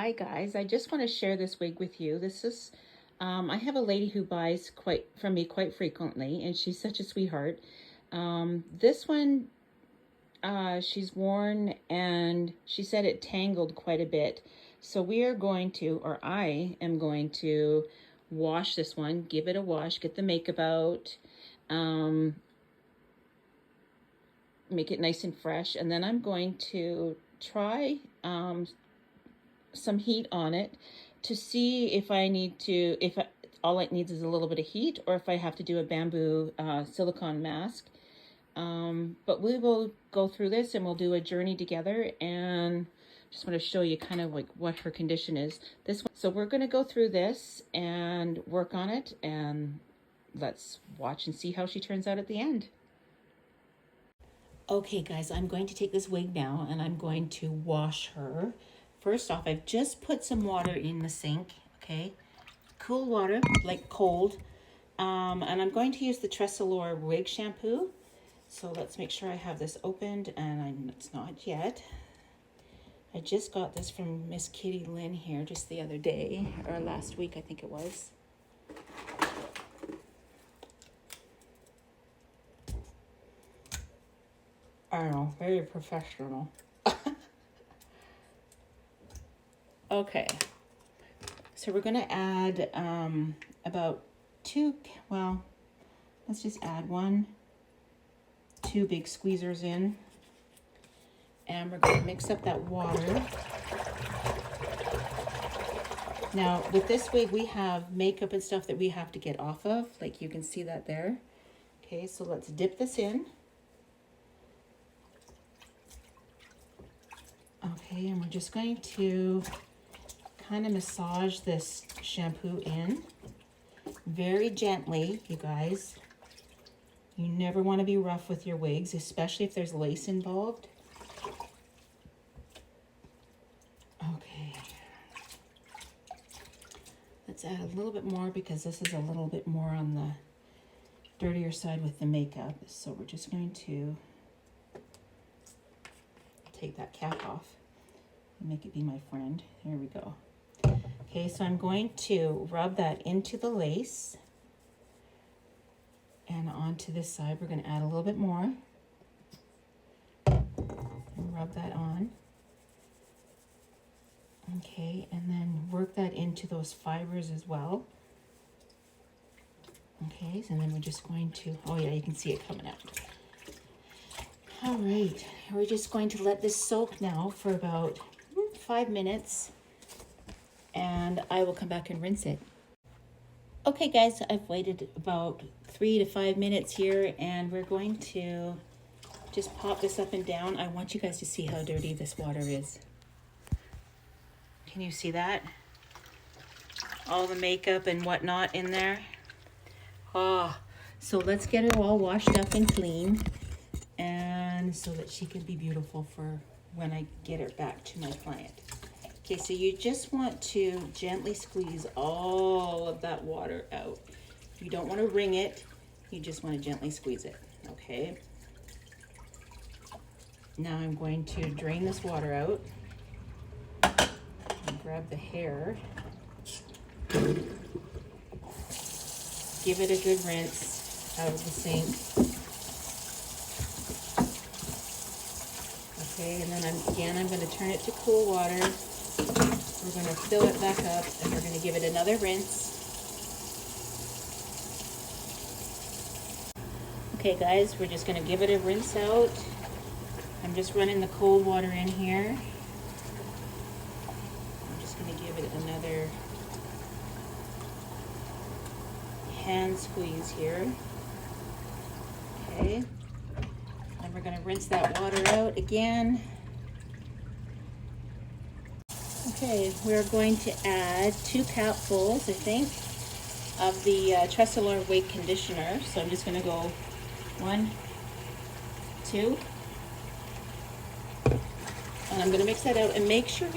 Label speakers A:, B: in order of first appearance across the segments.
A: Hi guys, I just want to share this wig with you. This is, I have a lady who buys from me quite frequently, and she's such a sweetheart. This one, she's worn, and she said it tangled quite a bit. So we are going to, or I am going to wash this one, give it a wash, get the makeup out, make it nice and fresh, and then I'm going to try some heat on it to see if I need to, all it needs is a little bit of heat, or if I have to do a bamboo silicone mask. But we will go through this and we'll do a journey together, and just want to show you kind of like what her condition is. This one, so we're going to go through this and work on it, and let's watch and see how she turns out at the end. Okay guys, I'm going to take this wig now and I'm going to wash her. First off, I've just put some water in the sink, okay? Cool water, like cold. And I'm going to use the Tressolore wig shampoo. So let's make sure I have this opened, and it's not yet. I just got this from Miss Kitty Lynn here just the other day, or last week I think it was. I don't know, very professional. Okay, so we're gonna add about let's just add 2 big squeezers in, and we're gonna mix up that water. Now with this wig, we have makeup and stuff that we have to get off of, like you can see that there. Okay, so let's dip this in. Okay, and we're just going to kind of massage this shampoo in very gently, you guys. You never want to be rough with your wigs, especially if there's lace involved. Okay. Let's add a little bit more because this is a little bit more on the dirtier side with the makeup. So we're just going to take that cap off and make it be my friend. There we go. Okay, so I'm going to rub that into the lace, and onto this side we're going to add a little bit more and rub that on. Okay, and then work that into those fibers as well. Okay, and then we're just going to, oh yeah, you can see it coming out. All right, we're just going to let this soak now for about 5 minutes, and I will come back and rinse it. Okay guys, I've waited about 3 to 5 minutes here, and we're going to just pop this up and down. I want you guys to see how dirty this water is. Can you see that? All the makeup and whatnot in there. Oh, so let's get her all washed up and clean, and so that she can be beautiful for when I get her back to my client. Okay, so you just want to gently squeeze all of that water out. You don't want to wring it, you just want to gently squeeze it, okay? Now I'm going to drain this water out and grab the hair. Give it a good rinse out of the sink. Okay, and then I'm going to turn it to cool water. We're going to fill it back up, and we're going to give it another rinse. Okay guys, we're just going to give it a rinse out. I'm just running the cold water in here. I'm just going to give it another hand squeeze here. Okay. Then we're going to rinse that water out again. Okay, we're going to add 2 capfuls, I think, of the Tressolore wig conditioner. So I'm just going to go 1, 2, and I'm going to mix that out, and make sure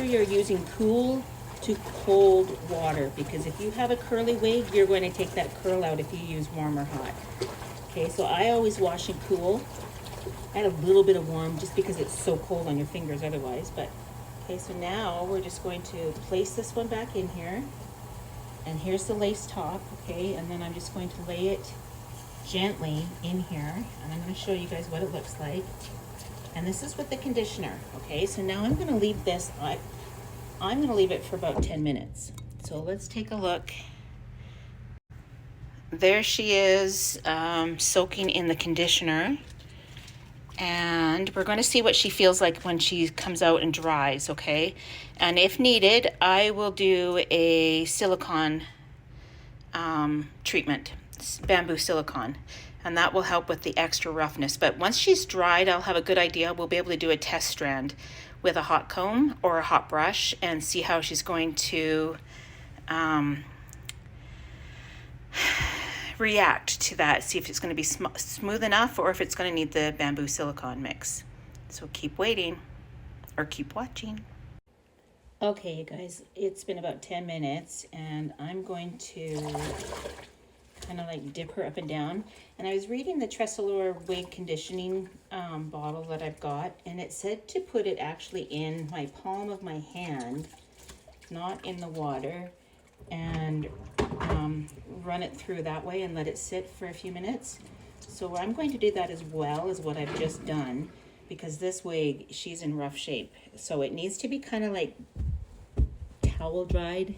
A: you're using cool to cold water, because if you have a curly wig, you're going to take that curl out if you use warm or hot. Okay, so I always wash and cool. Add a little bit of warm just because it's so cold on your fingers otherwise, but Okay, so now we're just going to place this one back in here. And here's the lace top, okay? And then I'm just going to lay it gently in here. And I'm going to show you guys what it looks like. And this is with the conditioner, okay? So now I'm going to leave this, I'm going to leave it for about 10 minutes. So let's take a look. There she is, soaking in the conditioner. And we're going to see what she feels like when she comes out and dries, okay? And if needed, I will do a silicone treatment, bamboo silicone, and that will help with the extra roughness. But once she's dried, I'll have a good idea. We'll be able to do a test strand with a hot comb or a hot brush and see how she's going to react to that, see if it's going to be smooth enough or if it's going to need the bamboo silicone mix. So keep waiting or keep watching. Okay, you guys, it's been about 10 minutes and I'm going to kind of like dip her up and down. And I was reading the Tressolure wig conditioning bottle that I've got, and it said to put it actually in my palm of my hand, not in the water, and run it through that way and let it sit for a few minutes. So I'm going to do that as well as what I've just done, because this wig, she's in rough shape. So it needs to be kind of like towel dried.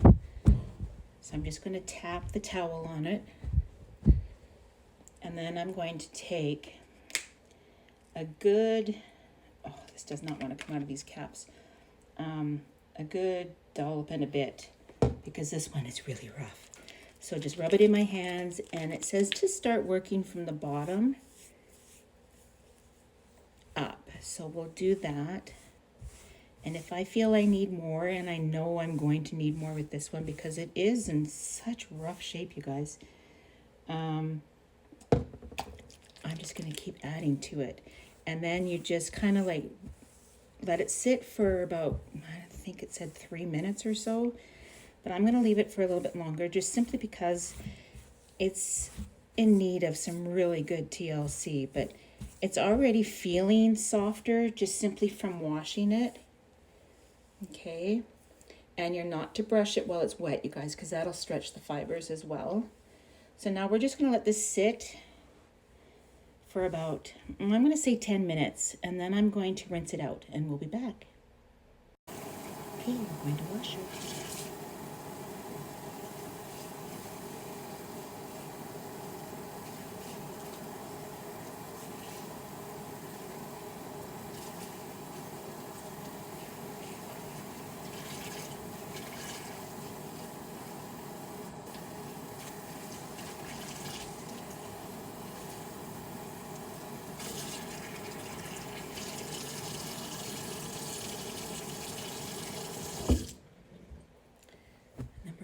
A: So I'm just going to tap the towel on it. And then I'm going to take a good, oh, this does not want to come out of these caps, a good dollop and a bit, because this one is really rough. So just rub it in my hands, and it says to start working from the bottom up. So we'll do that. And if I feel I need more, and I know I'm going to need more with this one because it is in such rough shape, you guys, I'm just going to keep adding to it. And then you just kind of like let it sit for about, I think it said 3 minutes or so. But I'm going to leave it for a little bit longer, just simply because it's in need of some really good TLC. But it's already feeling softer just simply from washing it. Okay. And you're not to brush it while it's wet, you guys, because that'll stretch the fibers as well. So now we're just going to let this sit for about, I'm going to say 10 minutes. And then I'm going to rinse it out, and we'll be back. Okay, we're going to wash her.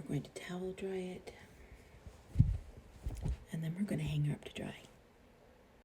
A: Going to towel dry it, and then we're going to hang her up to dry.